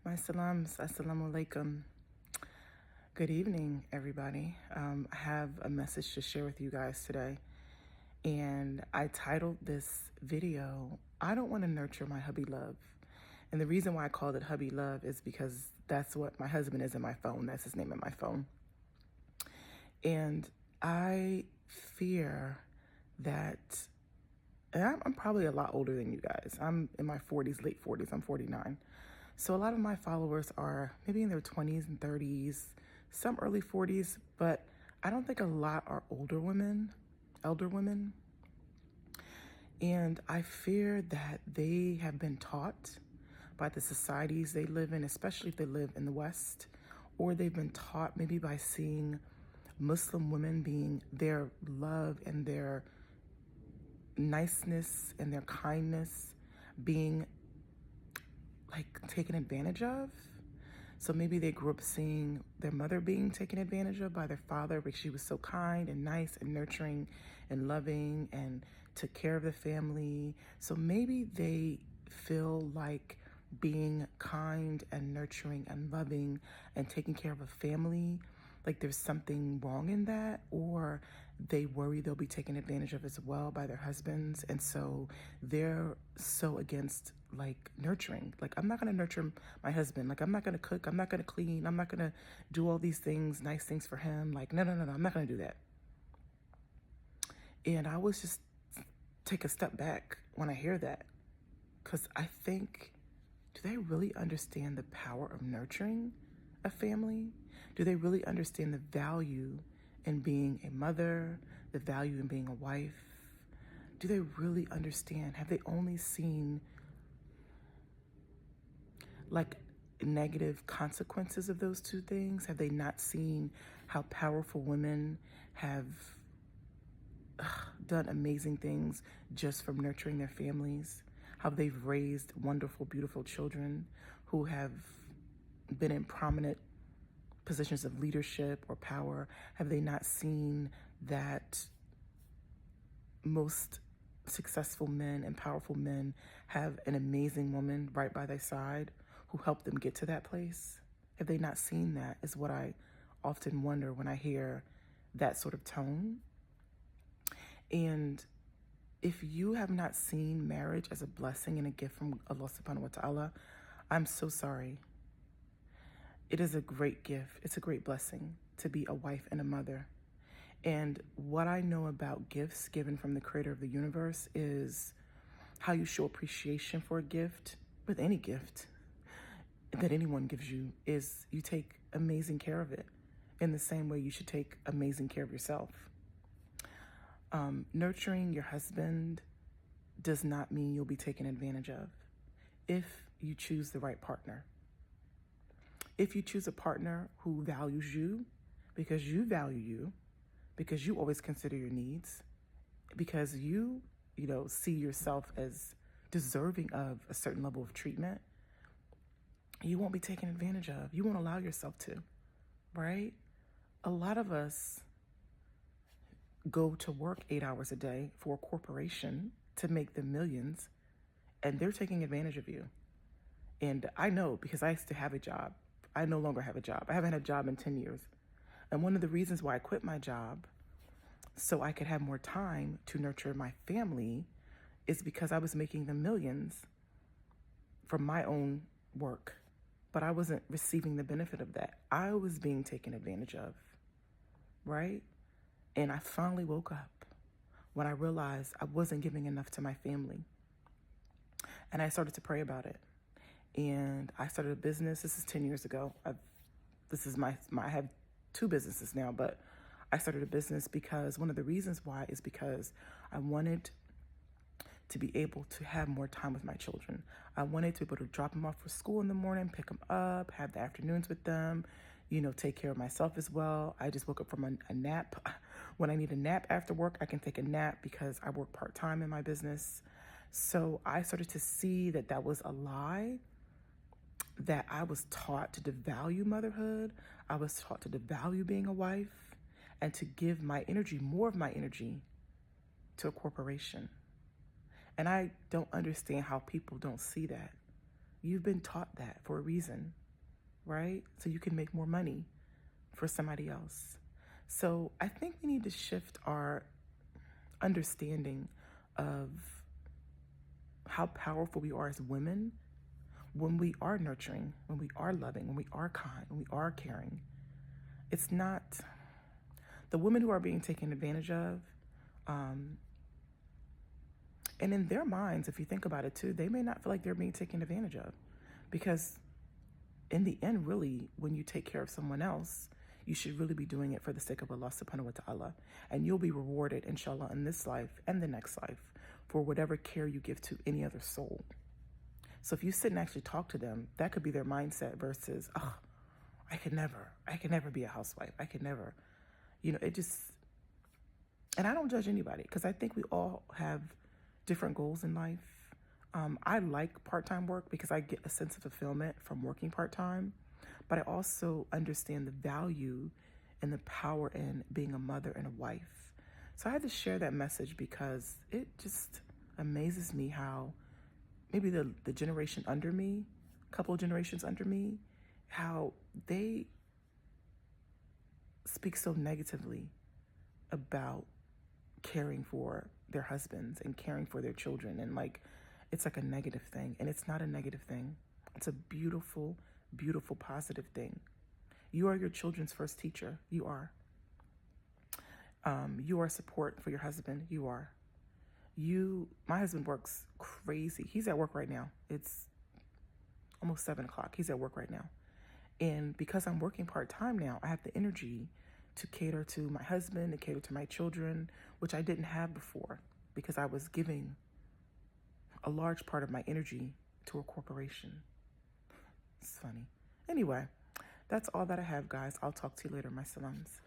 My salams, assalamu alaikum. Good evening, everybody. I have a message to share with you guys today. And I titled this video, I Don't Want to Nurture My Hubby Love. And the reason why I called it Hubby Love is because that's what my husband is in my phone. That's his name in my phone. And I fear that, and I'm probably a lot older than you guys. I'm in my 40s, late 40s. I'm 49. So a lot of my followers are maybe in their 20s and 30s, some early 40s, but I don't think a lot are older women, elder women. And I fear that they have been taught by the societies they live in, especially if they live in the West, or they've been taught maybe by seeing Muslim women being their love and their niceness and their kindness being like taken advantage of. So maybe they grew up seeing their mother being taken advantage of by their father because she was so kind and nice and nurturing and loving and took care of the family. So maybe they feel like being kind and nurturing and loving and taking care of a family, like there's something wrong in that, or they worry they'll be taken advantage of as well by their husbands. And so they're so against like nurturing. Like, I'm not going to nurture my husband. Like, I'm not going to cook. I'm not going to clean. I'm not going to do all these things, nice things for him. Like, no, I'm not going to do that. And I was just take a step back when I hear that, because I think, do they really understand the power of nurturing a family? Do they really understand the value in being a mother, the value in being a wife? Do they really understand? Have they only seen like negative consequences of those two things? Have they not seen how powerful women have done amazing things just from nurturing their families? How they've raised wonderful, beautiful children who have been in prominent positions of leadership or power? Have they not seen that most successful men and powerful men have an amazing woman right by their side who helped them get to that place? Have they not seen that, is what I often wonder when I hear that sort of tone. And if you have not seen marriage as a blessing and a gift from Allah subhanahu wa ta'ala, I'm so sorry. It is a great gift. It's a great blessing to be a wife and a mother. And what I know about gifts given from the creator of the universe is how you show appreciation for a gift, with any gift that anyone gives you, is you take amazing care of it in the same way you should take amazing care of yourself. Nurturing your husband does not mean you'll be taken advantage of if you choose the right partner. If you choose a partner who values you because you value you, because you always consider your needs, because you see yourself as deserving of a certain level of treatment, you won't be taken advantage of. You won't allow yourself to, right? A lot of us go to work 8 hours a day for a corporation to make them millions, and they're taking advantage of you. And I know, because I used to have a job. I no longer have a job. I haven't had a job in 10 years. And one of the reasons why I quit my job so I could have more time to nurture my family is because I was making the millions from my own work, but I wasn't receiving the benefit of that. I was being taken advantage of, right? And I finally woke up when I realized I wasn't giving enough to my family. And I started to pray about it. And I started a business. This is 10 years ago. I have 2 businesses now, but I started a business because one of the reasons why is because I wanted to be able to have more time with my children. I wanted to be able to drop them off for school in the morning, pick them up, have the afternoons with them, take care of myself as well. I just woke up from a nap. When I need a nap after work, I can take a nap because I work part-time in my business. So I started to see that that was a lie, that I was taught to devalue motherhood. I was taught to devalue being a wife and to give my energy, more of my energy, to a corporation. And I don't understand how people don't see that. You've been taught that for a reason, right? So you can make more money for somebody else. So I think we need to shift our understanding of how powerful we are as women when we are nurturing, when we are loving, when we are kind, when we are caring. It's not the women who are being taken advantage of. And in their minds, if you think about it too, they may not feel like they're being taken advantage of, because in the end, really, when you take care of someone else, you should really be doing it for the sake of Allah subhanahu wa ta'ala. And you'll be rewarded, inshallah, in this life and the next life for whatever care you give to any other soul. So if you sit and actually talk to them, that could be their mindset versus, oh, I could never be a housewife. I could never, it just, and I don't judge anybody, because I think we all have different goals in life. I like part-time work because I get a sense of fulfillment from working part-time, but I also understand the value and the power in being a mother and a wife. So I had to share that message because it just amazes me how maybe the generation under me, a couple of generations under me, how they speak so negatively about caring for their husbands and caring for their children, and it's like a negative thing, and it's not a negative thing. It's a beautiful, beautiful, positive thing. You are your children's first teacher. You are. You are support for your husband. You are. My husband works crazy. He's at work right now. It's almost 7:00. He's at work right now. And because I'm working part-time now, I have the energy to cater to my husband, to cater to my children, which I didn't have before because I was giving a large part of my energy to a corporation. It's funny. Anyway, that's all that I have, guys. I'll talk to you later. My salams.